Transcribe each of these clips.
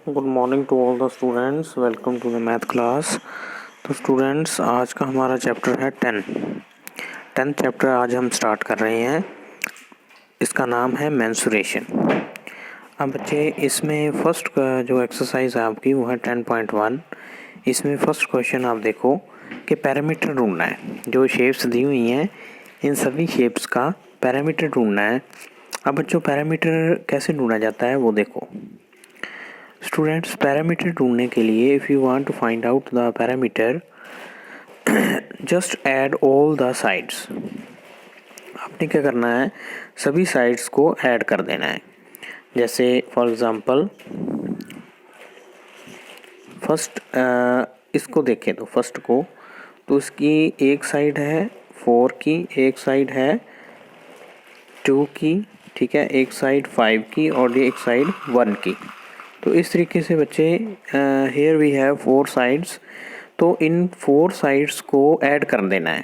Good morning to all the students, welcome to the math class. तो students, आज का हमारा चैप्टर है 10th चैप्टर आज हम स्टार्ट कर रहे हैं। इसका नाम है मेंसुरेशन। अब बच्चे, इसमें फर्स्ट जो एक्सरसाइज है आपकी वो है 10.1। इसमें फर्स्ट क्वेश्चन आप देखो कि पैरामीटर ढूंढना है। जो शेप्स दी हुई हैं इन सभी शेप्स का पैरामीटर ढूंढना है। अब बच्चों, पैरामीटर कैसे ढूंढा जाता है वो देखो। स्टूडेंट्स, पैरामीटर ढूंढने के लिए if you want to find out the perimeter, just add all the sides. आपने क्या करना है, सभी साइड्स को ऐड कर देना है। जैसे फॉर एग्जांपल फर्स्ट इसको देखें तो फर्स्ट को, तो इसकी एक साइड है 4 की, एक साइड है 2 की, ठीक है, एक साइड 5 की और एक साइड 1 की। तो इस तरीके से बच्चे हेयर वी हैव 4 साइड्स। तो इन 4 साइड्स को ऐड कर देना है,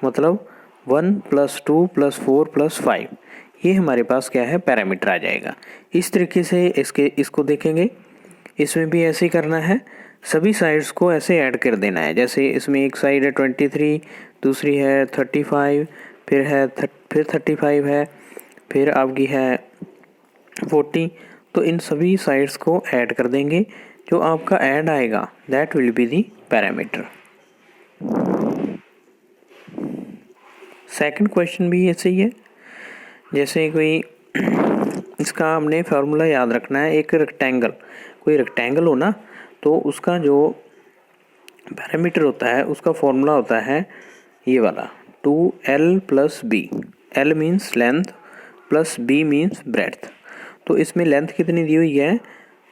मतलब 1 + 2 + 4 + 5, ये हमारे पास क्या है, पैरामीटर आ जाएगा। इस तरीके से इसको देखेंगे। इसमें भी ऐसे ही करना है, सभी साइड्स को ऐसे ऐड कर देना है। जैसे इसमें एक साइड है 23, दूसरी है 35, फिर 35 है, फिर आपकी है 40। तो इन सभी साइड्स को ऐड कर देंगे। जो आपका ऐड आएगा that will be the parameter. Second question भी ऐसे ही है। जैसे कोई इसका हमने फार्मूला याद रखना है। एक रेक्टेंगल, कोई रेक्टेंगल हो ना, तो उसका जो पैरामीटर होता है उसका फॉर्मूला होता है ये वाला, 2l + b। l means length plus b means breadth. तो इसमें लेंथ कितनी दी हुई है,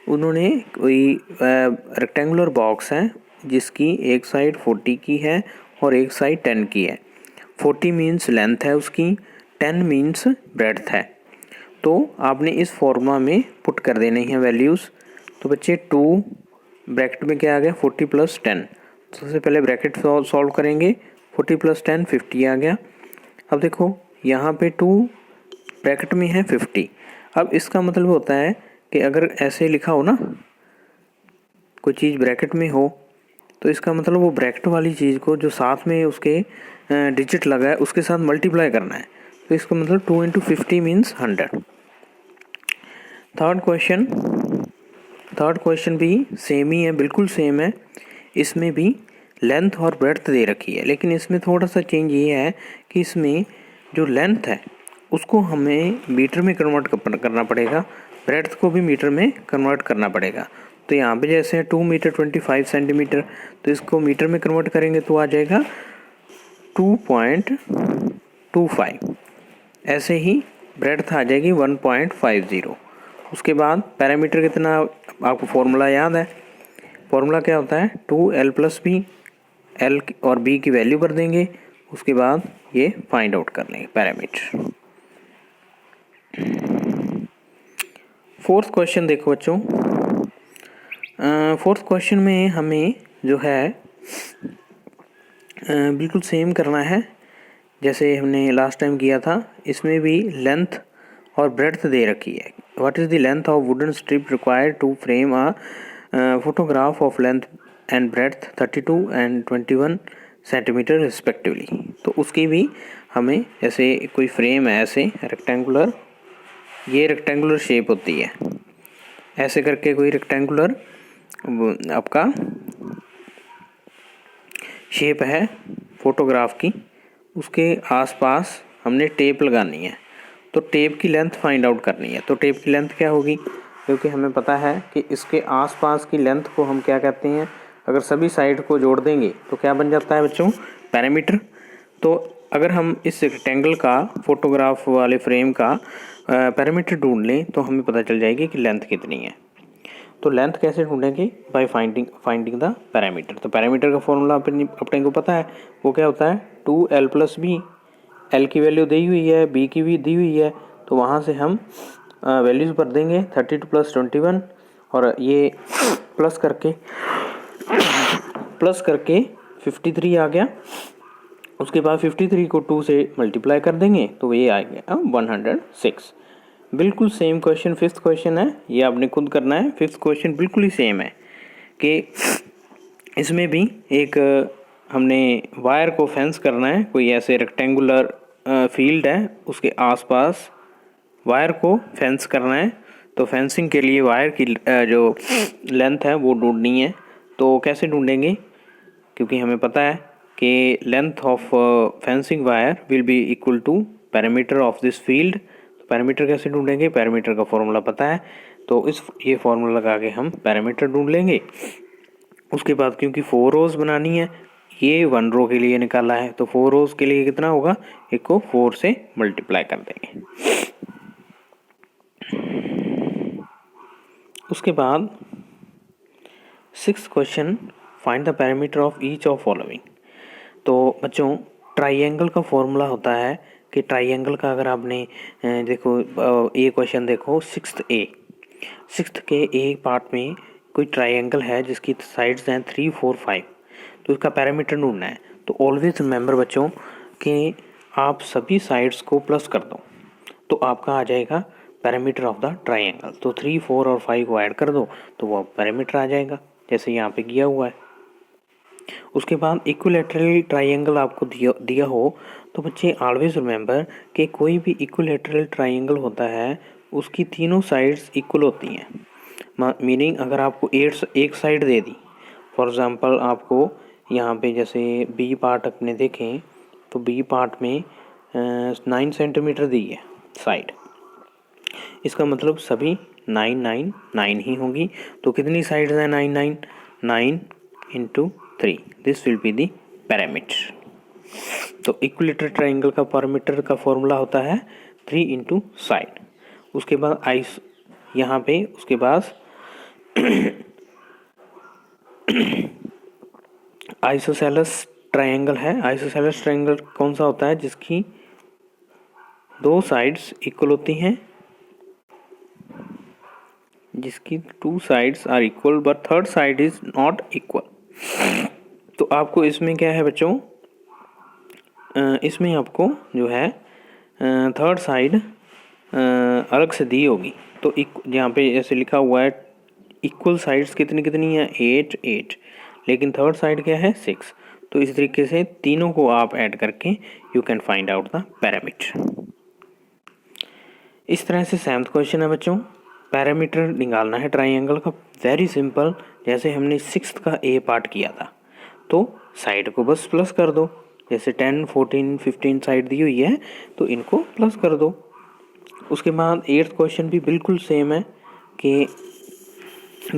उन्होंने कोई रेक्टेंगुलर बॉक्स है जिसकी एक साइड 40 की है और एक साइड 10 की है। 40 मीन्स लेंथ है उसकी, 10 मीन्स ब्रेड्थ है। तो आपने इस फॉर्मूला में पुट कर देनी है वैल्यूज़। तो बच्चे 2 ब्रैकेट में क्या आ गया, 40 + 10। सबसे पहले ब्रैकेट सॉल्व करेंगे, 40 + 10 50 आ गया। अब देखो यहाँ पे 2 ब्रैकेट में है 50। अब इसका मतलब होता है कि अगर ऐसे लिखा हो ना, कोई चीज़ ब्रैकेट में हो, तो इसका मतलब वो ब्रैकेट वाली चीज़ को जो साथ में उसके डिजिट लगा है उसके साथ मल्टीप्लाई करना है। तो इसका मतलब 2 × 50 मीन्स 100। थर्ड क्वेश्चन भी सेम ही है, बिल्कुल सेम है। इसमें भी लेंथ और ब्रेड्थ दे रखी है, लेकिन इसमें थोड़ा सा चेंज ये है कि इसमें जो लेंथ है उसको हमें मीटर में कन्वर्ट करना पड़ेगा, ब्रेड्थ को भी मीटर में कन्वर्ट करना पड़ेगा। तो यहाँ पे जैसे 2 मीटर 25 सेंटीमीटर, तो इसको मीटर में कन्वर्ट करेंगे तो आ जाएगा 2.25। ऐसे ही ब्रेड्थ आ जाएगी 1.50। उसके बाद पैरामीटर कितना, आपको फॉर्मूला याद है। फॉर्मूला क्या होता है, 2l + b। l और b की वैल्यू भर देंगे, उसके बाद ये फाइंड आउट कर लेंगे पैरामीटर। फोर्थ क्वेश्चन देखो बच्चों। फोर्थ क्वेश्चन में हमें जो है बिल्कुल सेम करना है जैसे हमने लास्ट टाइम किया था। इसमें भी लेंथ और ब्रेड्थ दे रखी है। What is the length of wooden strip required to frame a photograph of length and breadth 32 and 21 centimetre respectively. तो उसकी भी हमें, जैसे कोई फ्रेम है ऐसे रेक्टेंगुलर, ये रेक्टेंगुलर शेप होती है, ऐसे करके कोई रेक्टेंगुलर आपका शेप है फोटोग्राफ की, उसके आसपास हमने टेप लगानी है। तो टेप की लेंथ फाइंड आउट करनी है। तो टेप की लेंथ क्या होगी, क्योंकि हमें पता है कि इसके आसपास की लेंथ को हम क्या कहते हैं, अगर सभी साइड को जोड़ देंगे तो क्या बन जाता है बच्चों, पैरामीटर। तो अगर हम इस रेक्टेंगल का, फोटोग्राफ वाले फ्रेम का पैरामीटर ढूंढ लें तो हमें पता चल जाएगी कि लेंथ कितनी है। तो लेंथ कैसे ढूंढेंगे, बाय फाइंडिंग द पैरामीटर। तो पैरामीटर का फॉर्मूला अपने को पता है, वो क्या होता है, 2l + b। l की वैल्यू दी हुई है, b की भी दी हुई है, तो वहाँ से हम वैल्यूज़ भर देंगे, 32 + 21 और ये प्लस करके 53 आ गया। उसके बाद 53 को 2 से मल्टीप्लाई कर देंगे तो ये आ गया 106। बिल्कुल सेम क्वेश्चन फिफ्थ क्वेश्चन है, ये आपने खुद करना है। फिफ्थ क्वेश्चन बिल्कुल ही सेम है कि इसमें भी एक हमने वायर को फेंस करना है। कोई ऐसे रेक्टेंगुलर फील्ड है, उसके आसपास वायर को फेंस करना है। तो फेंसिंग के लिए वायर की जो लेंथ है वो ढूंढनी है। तो कैसे ढूंढेंगे, क्योंकि हमें पता है कि length of fencing wire will be equal to perimeter of this field. तो पैरामीटर कैसे ढूंढेंगे, पैरामीटर का फॉर्मूला पता है, तो ये फॉर्मूला लगा के हम पैरामीटर ढूंढ लेंगे। उसके बाद क्योंकि 4 रोज बनानी है, ये 1 रो के लिए निकाला है, तो 4 रोज के लिए कितना होगा, एक को 4 से मल्टीप्लाई कर देंगे। उसके बाद 6th question, find the perimeter of each of following. तो बच्चों ट्राइंगल का फॉर्मूला होता है कि ट्राइंगल का अगर आपने देखो ये क्वेश्चन देखो 6th के ए पार्ट में कोई ट्राइंगल है जिसकी साइड्स हैं 3, 4, 5, तो उसका पैरामीटर ढूंढना है। तो ऑलवेज रिमेंबर बच्चों कि आप सभी साइड्स को प्लस कर दो, तो आपका आ जाएगा पैरामीटर ऑफ द ट्राइंगल। तो 3, 4 और 5 को ऐड कर दो तो वो पैरामीटर आ जाएगा, जैसे यहाँ पे किया हुआ है। उसके बाद इक्विलैटरल ट्राइंगल आपको दिया हो तो बच्चे ऑलवेज रिमेंबर कि कोई भी इक्विलैटरल ट्राइंगल होता है उसकी तीनों साइड्स इक्वल होती हैं। मीनिंग अगर आपको एक side they the, for example आपको यहाँ पे जैसे बी पार्ट अपने देखें तो बी पार्ट में 9 सेंटीमीटर दी है साइड, इसका मतलब सभी 9, 9, 9 ही होगी। तो कितनी साइड्स हैं 9, 9, 9 into 3, this will be the parameter. तो इक्विलैटरल ट्राइंगल का पैरामीटर का फॉर्मूला होता है 3 इंटू साइड। उसके बाद यहाँ पे उसके बाद आइसोसेलेस ट्राइंगल है। आइसोसेलेस ट्राइंगल कौन सा होता है, जिसकी 2 साइड्स इक्वल होती हैं, जिसकी 2 sides are equal but third side is not equal. तो आपको इसमें क्या है बच्चों, इसमें आपको जो है थर्ड साइड अलग से दी होगी। तो यहाँ पे ऐसे लिखा हुआ है इक्वल साइड्स कितनी कितनी है 8, 8, लेकिन थर्ड साइड क्या है 6। तो इस तरीके से तीनों को आप ऐड करके you can find out the parameter. इस तरह से 7th क्वेश्चन है बच्चों, पैरामीटर निकालना है ट्राइंगल का। वेरी सिंपल, जैसे हमने 6th का ए पार्ट किया था तो साइड को बस प्लस कर दो। जैसे 10, 14, 15 साइड दी हुई है तो इनको प्लस कर दो। उसके बाद 8th क्वेश्चन भी बिल्कुल सेम है कि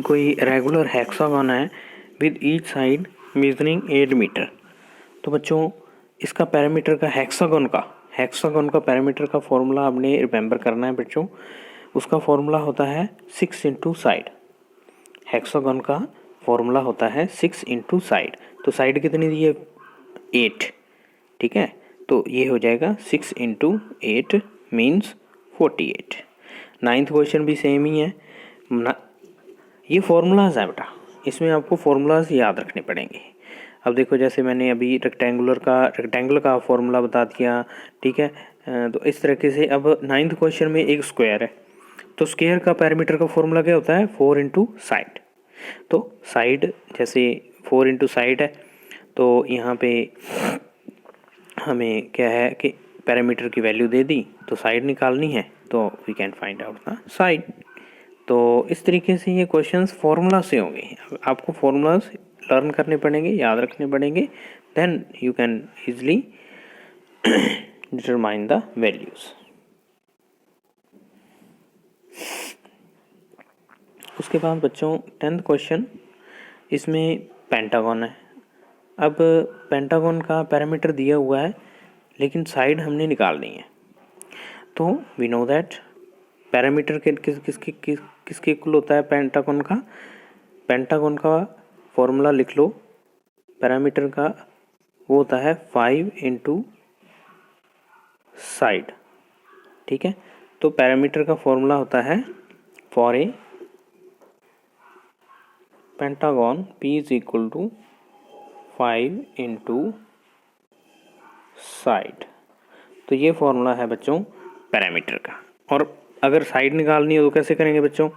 कोई रेगुलर हेक्सागन है with each side measuring 8 metre. तो बच्चों इसका पैरामीटर का हेक्सागन का पैरामीटर का फॉर्मूला आपने रिमेंबर करना है बच्चों। उसका फॉर्मूला होता है 6 इंटू साइड। हेक्सागन का फॉर्मूला होता है 6 इंटू साइड। तो साइड कितनी दी है 8, ठीक है, तो ये हो जाएगा 6 इंटू 8 मीन्स 48। 9th क्वेश्चन भी सेम ही है। ये फॉर्मूलाज है बेटा, इसमें आपको फॉर्मूलाज याद रखने पड़ेंगे। अब देखो जैसे मैंने अभी रेक्टेंगल का फॉर्मूला बता दिया, ठीक है। तो इस तरीके से अब 9th क्वेश्चन में एक स्क्वायर है, तो स्क्वायर का पैरामीटर का फॉर्मूला क्या होता है 4 इंटू साइड। तो साइड जैसे 4 इंटू साइड है, तो यहाँ पे हमें क्या है कि पैरामीटर की वैल्यू दे दी तो साइड निकालनी है, तो we can find out the side. तो इस तरीके से ये क्वेश्चंस फार्मूला से होंगे। आपको फार्मूलाज लर्न करने पड़ेंगे, याद रखने पड़ेंगे, then you can easily determine the values. उसके बाद बच्चों 10th क्वेश्चन, इसमें पेंटागन है। अब पेंटागन का पैरामीटर दिया हुआ है लेकिन साइड हमने निकालनी है। तो वी नो दैट पैरामीटर किसके इक्वल होता है पेंटागन का फॉर्मूला लिख लो। पैरामीटर का वो होता है 5 इंटू साइड, ठीक है। तो पैरामीटर का फॉर्मूला होता है for a pentagon P is equal to 5 into side. तो ये फॉर्मूला है बच्चों पैरामीटर का। और अगर साइड निकालनी हो तो कैसे करेंगे बच्चों?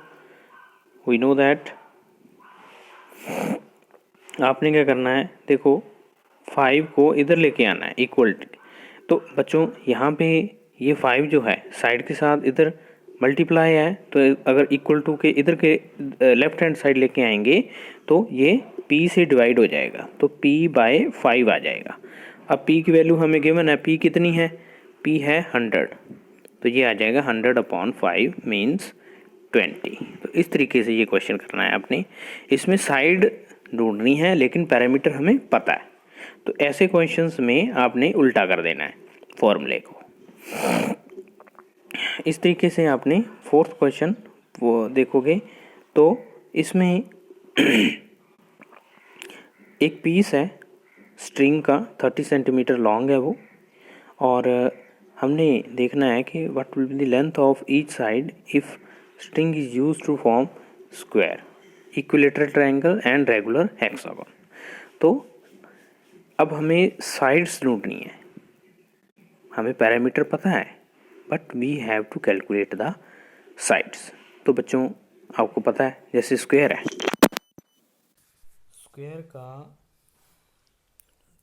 वी नो दैट आपने क्या करना है, देखो 5 को इधर लेके आना है इक्वल। तो बच्चों यहाँ पे ये 5 जो है साइड के साथ इधर मल्टीप्लाई है, तो अगर इक्वल टू के इधर के लेफ्ट हैंड साइड लेके आएंगे तो ये p से डिवाइड हो जाएगा, तो p/5 आ जाएगा। अब p की वैल्यू हमें गिवन है, p कितनी है? p है 100, तो ये आ जाएगा 100/5 मीन्स 20। तो इस तरीके से ये क्वेश्चन करना है आपने। इसमें साइड ढूंढनी है लेकिन पैरामीटर हमें पता है, तो ऐसे क्वेश्चंस में आपने उल्टा कर देना है फॉर्मूले को। इस तरीके से आपने फोर्थ क्वेश्चन वो देखोगे तो इसमें एक पीस है स्ट्रिंग का 30 सेंटीमीटर लॉन्ग है वो, और हमने देखना है कि what will be the length of each side if string is used to form square, equilateral triangle and regular hexagon. तो अब हमें साइड्स ढूंढनी है, हमें पैरामीटर पता है but we have to calculate the sides. तो बच्चों आपको पता है जैसे स्क्वायर है, स्क्वायर का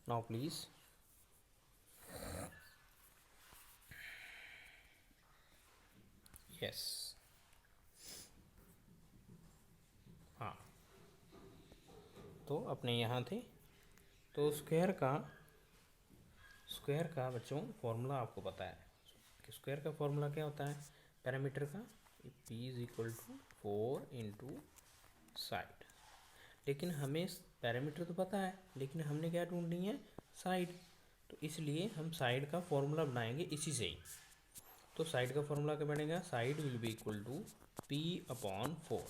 नाउ प्लीज यस हाँ, तो अपने यहाँ थे। तो स्क्वायर का बच्चों फॉर्मूला आपको पता है कि स्क्वायर का फॉर्मूला क्या होता है पैरामीटर का, p is equal to 4 into side. लेकिन हमें पैरामीटर तो पता है लेकिन हमने क्या ढूंढनी है साइड, तो इसलिए हम साइड का फॉर्मूला बनाएंगे इसी से ही। तो साइड का फॉर्मूला क्या बनेगा, side will be equal to p/4।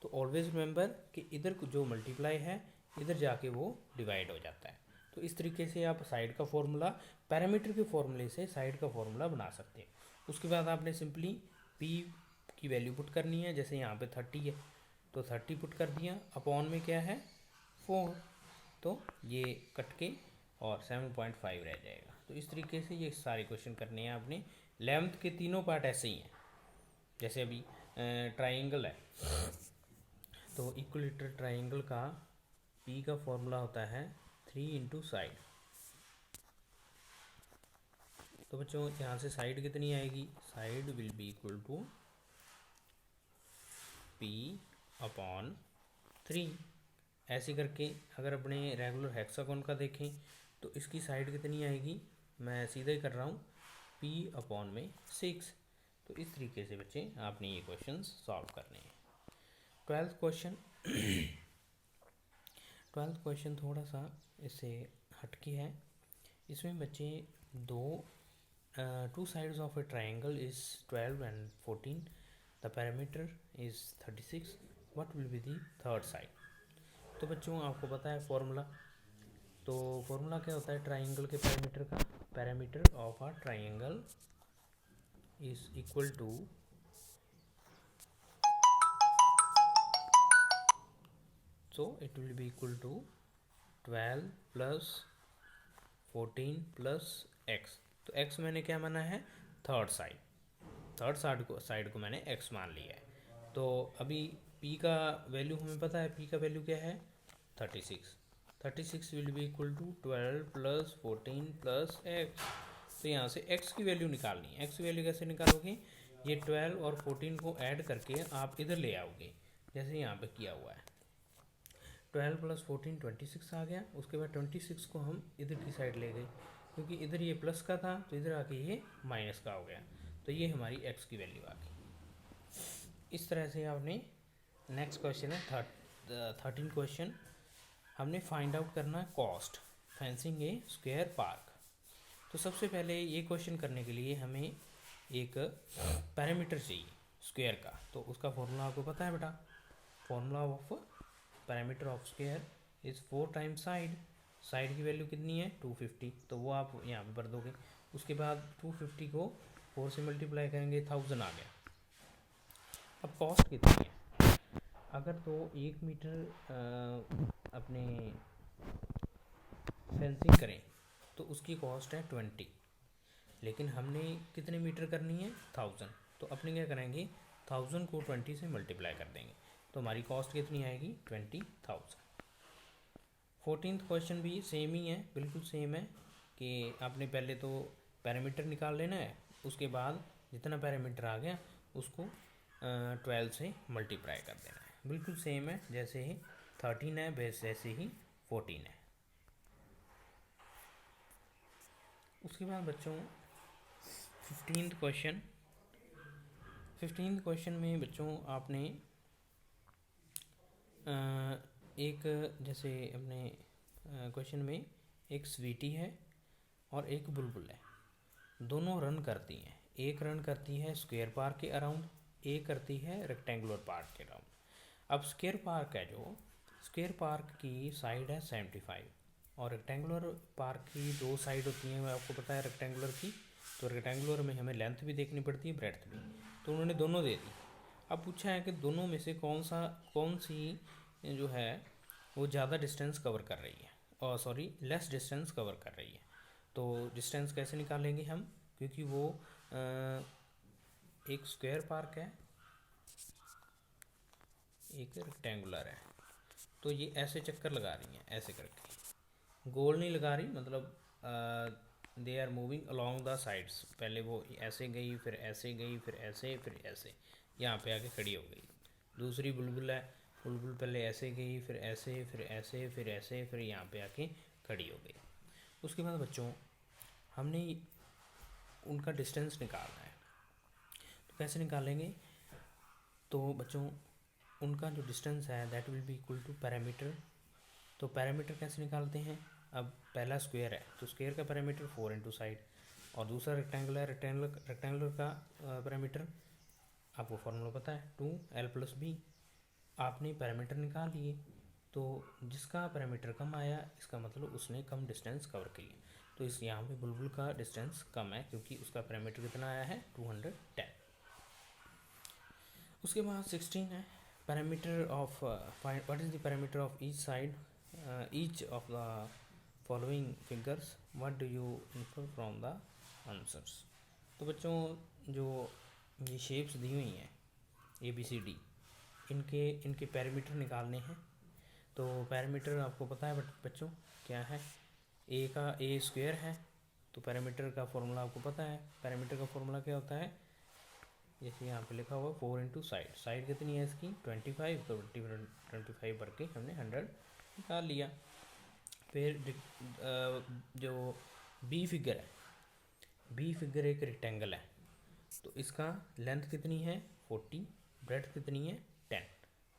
तो ऑलवेज रिमेंबर कि इधर जो मल्टीप्लाई है इधर जाके वो डिवाइड हो जाता है। तो इस तरीके से आप साइड का फॉर्मूला पैरामीटर के फॉर्मूले से साइड का फॉर्मूला बना सकते हैं। उसके बाद आपने सिंपली p की वैल्यू पुट करनी है, जैसे यहाँ पे 30 है तो 30 पुट कर दिया, अपॉन में क्या है 4, तो ये कट के और 7.5 रह जाएगा। तो इस तरीके से ये सारे क्वेश्चन करने हैं आपने। लेंथ के तीनों पार्ट ऐसे ही हैं, जैसे अभी ट्राइंगल है तो इक्विलेटरल ट्राइंगल का p का फॉर्मूला होता है 3 इंटू साइड। तो बच्चों यहाँ से साइड कितनी आएगी, side will be equal to p/3। ऐसे करके अगर अपने रेगुलर हेक्सागोन का देखें तो इसकी साइड कितनी आएगी, मैं सीधा ही कर रहा हूँ p/6। तो इस तरीके से बच्चे आपने ये क्वेश्चंस सॉल्व करने हैं। 12th क्वेश्चन थोड़ा सा इससे हटके है। इसमें बच्चे two sides of A triangle is 12 and 14, the parameter is 36, what will be the third side. तो बच्चों आपको पता है फॉर्मूला, तो फॉर्मूला क्या होता है ट्राइंगल के पैरामीटर का, perimeter of a triangle is equal to so it will be equal to 12 plus 14 plus x। तो x मैंने क्या माना है थर्ड साइड को मैंने x मान लिया है। तो अभी p का वैल्यू हमें पता है, p का वैल्यू क्या है 36 will be equal to 12 plus 14 plus x। तो यहाँ से x की वैल्यू निकालनी है। x की वैल्यू कैसे निकालोगे, ये 12 और 14 को ऐड करके आप इधर ले आओगे, जैसे यहाँ पे किया हुआ है। 12 प्लस 14 26 आ गया, उसके बाद 26 को हम इधर की साइड ले गए क्योंकि इधर ये प्लस का था तो इधर आके ये माइनस का हो गया, तो ये हमारी x की वैल्यू आ गई। इस तरह से आपने नेक्स्ट क्वेश्चन है 13 क्वेश्चन, हमने फाइंड आउट करना कॉस्ट फेंसिंग ए स्क्वायर पार्क। तो सबसे पहले ये क्वेश्चन करने के लिए हमें एक पैरामीटर चाहिए स्क्वायर का, तो उसका फॉर्मूला आपको पता है बेटा, formula of parameter of square is 4 times side की वैल्यू कितनी है 250, तो वो आप यहाँ पे भर दोगे। उसके बाद 250 को 4 से मल्टीप्लाई करेंगे 1000 आ गया। अब कॉस्ट कितनी है, अगर तो 1 मीटर अपने फेंसिंग करें तो उसकी कॉस्ट है 20, लेकिन हमने कितने मीटर करनी है 1000, तो अपने क्या करेंगे 1000 को 20 से मल्टीप्लाई कर देंगे, तो हमारी कॉस्ट कितनी आएगी 20,000। 14th क्वेश्चन भी सेम ही है, बिल्कुल सेम है कि आपने पहले तो पैरामीटर निकाल लेना है, उसके बाद जितना पैरामीटर आ गया उसको 12 से मल्टीप्लाई कर देना है। बिल्कुल सेम है, जैसे ही 13 है वैसे ही 14 है। उसके बाद बच्चों 15th क्वेश्चन में बच्चों आपने एक जैसे अपने क्वेश्चन में एक स्वीटी है और एक बुलबुल है, दोनों रन करती हैं। एक रन करती है स्क्वायर पार्क के अराउंड, एक करती है रेक्टेंगुलर पार्क के अराउंड। अब स्क्वायर पार्क है, जो स्क्वायर पार्क की साइड है 75 और रेक्टेंगुलर पार्क की 2 साइड होती हैं, आपको पता है रेक्टेंगुलर की। तो रेक्टेंगुलर में हमें लेंथ भी देखनी पड़ती है, ब्रेड्थ भी, तो उन्होंने दोनों दे दी। अब पूछा है कि दोनों में से कौन सी जो है वो ज़्यादा डिस्टेंस कवर कर रही है, और सॉरी लेस डिस्टेंस कवर कर रही है। तो डिस्टेंस कैसे निकालेंगे हम, क्योंकि वो एक स्क्वायर पार्क है एक रेक्टेंगुलर है, तो ये ऐसे चक्कर लगा रही हैं, ऐसे करके गोल नहीं लगा रही, मतलब they are moving along the sides. पहले वो ऐसे गई, फिर ऐसे गई, फिर ऐसे, फिर ऐसे, यहाँ पे आके खड़ी हो गई। दूसरी बुलबुल है, बुलबुल पहले ऐसे गई, फिर ऐसे, फिर ऐसे, फिर ऐसे, फिर यहाँ पे आके खड़ी हो गई। उसके बाद बच्चों हमने उनका डिस्टेंस निकालना है, तो कैसे निकालेंगे। तो बच्चों उनका जो डिस्टेंस है that will be equal to perimeter. तो पैरामीटर कैसे निकालते हैं, अब पहला स्क्वायर है तो स्क्वायर का पैरामीटर 4 इंटू साइड, और दूसरा रेक्टेंगुलर है, रेक्टेंगुलर का पैरामीटर आपको फॉर्मूला पता है 2l+b। आपने पैरामीटर निकाल लिए, तो जिसका पैरामीटर कम आया इसका मतलब उसने कम डिस्टेंस कवर किया। तो इस यहाँ पे बुलबुल का डिस्टेंस कम है क्योंकि उसका पैरामीटर कितना आया है 210। उसके बाद 16 है perimeter of what is the perimeter of each side each of the following figures, what do you infer from the answers. तो बच्चों जो ये शेप्स दी हुई हैं ABCD, इनके पैरामीटर निकालने हैं। तो पैरामीटर आपको पता है बच्चों क्या है, ए स्क्वायर है, तो पैरामीटर का फॉर्मूला आपको पता है। पैरामीटर का फॉर्मूला क्या होता है, जैसे यहाँ पे लिखा हुआ 4 इंटू साइड कितनी है इसकी 25, तो 25 भर के हमने 100 निकाल लिया। फिर जो बी फिगर है, बी फिगर एक रेक्टेंगल है, तो इसका लेंथ कितनी है 40, ब्रेड्थ कितनी है 10,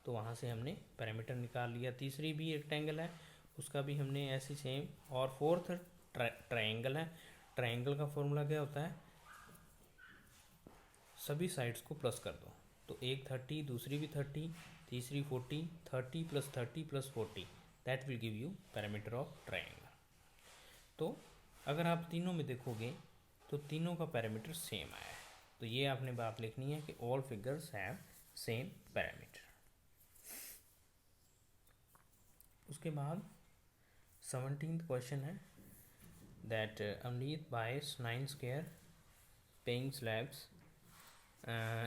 तो वहाँ से हमने पैरामीटर निकाल लिया। तीसरी भी रेक्टेंगल है, उसका भी हमने ऐसी सेम। और फोर्थ ट्रायंगल है, ट्रायंगल का फॉर्मूला क्या होता है, सभी साइड्स को प्लस कर दो, तो एक 30, दूसरी भी 30, तीसरी 40, 30 + 30 + 40 that will give you parameter of triangle. तो अगर आप तीनों में देखोगे तो तीनों का पैरामीटर सेम आया है, तो ये आपने बात लिखनी है कि all figures have same parameter. उसके बाद 17th क्वेश्चन है दैट अमनीत बाइस 9 square paying slabs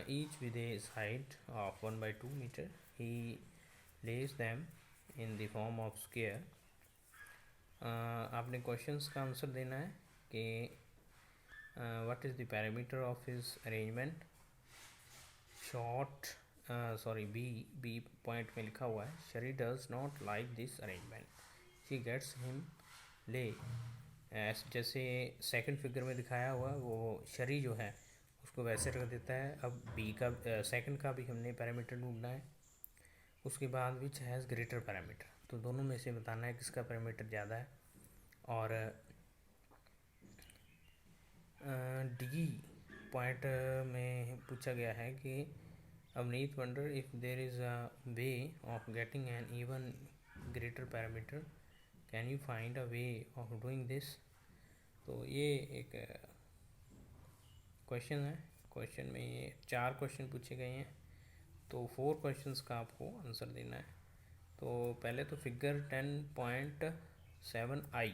each with a height of 1/2 meter. He lays them in the form of square. आपने क्वेश्चंस का आंसर देना है कि what is the perimeter of his arrangement. Short b point में लिखा हुआ है Shari does not like this arrangement, she gets him ले। जैसे सेकंड फिगर में दिखाया हुआ वो शरी जो है उसको वैसे रख देता है। अब बी का सेकंड का भी हमने पैरामीटर ढूंढना है। उसके बाद विच हैज़ ग्रेटर पैरामीटर, तो दोनों में से बताना है किसका पैरामीटर ज़्यादा है। और डी पॉइंट में पूछा गया है कि Avneet wonder if there is a way of getting an even greater parameter, can you find a way of doing this. तो ये एक क्वेश्चन है। क्वेश्चन में ये 4 क्वेश्चन पूछे गए हैं, तो 4 क्वेश्चंस का आपको आंसर देना है। तो पहले तो फिगर 10.7i,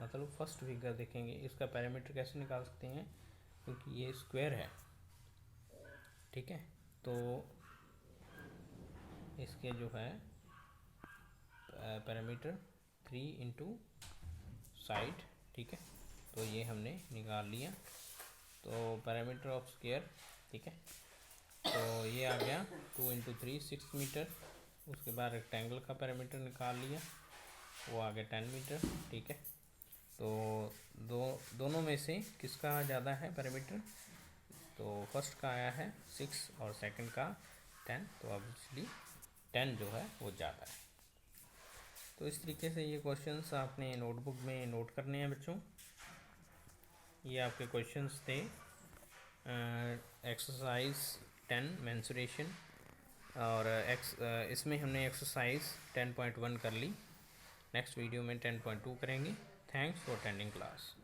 मतलब फर्स्ट फिगर देखेंगे, इसका पैरामीटर कैसे निकाल सकते हैं क्योंकि ये स्क्वायर है। ठीक है। तो इसके जो है पैरामीटर 3 इंटू साइड, ठीक है, तो ये हमने निकाल लिया। तो पैरामीटर ऑफ स्क्वायर, ठीक है, तो ये आ गया 2 इंटू 3 6 मीटर। उसके बाद रेक्टेंगल का पैरामीटर निकाल लिया, वो आ गया 10 मीटर, ठीक है। तो दोनों में से किसका ज़्यादा है पैरामीटर, तो फर्स्ट का आया है 6 और सेकंड का 10, तो ऑब्वियसली 10 जो है वो ज़्यादा है। तो इस तरीके से ये क्वेश्चंस आपने नोटबुक में नोट करने हैं बच्चों। ये आपके क्वेश्चंस थे एक्सरसाइज 10 मेंसुरेशन, और इसमें हमने एक्सरसाइज 10.1 कर ली। नेक्स्ट वीडियो में 10.2 करेंगे। Thanks for attending class.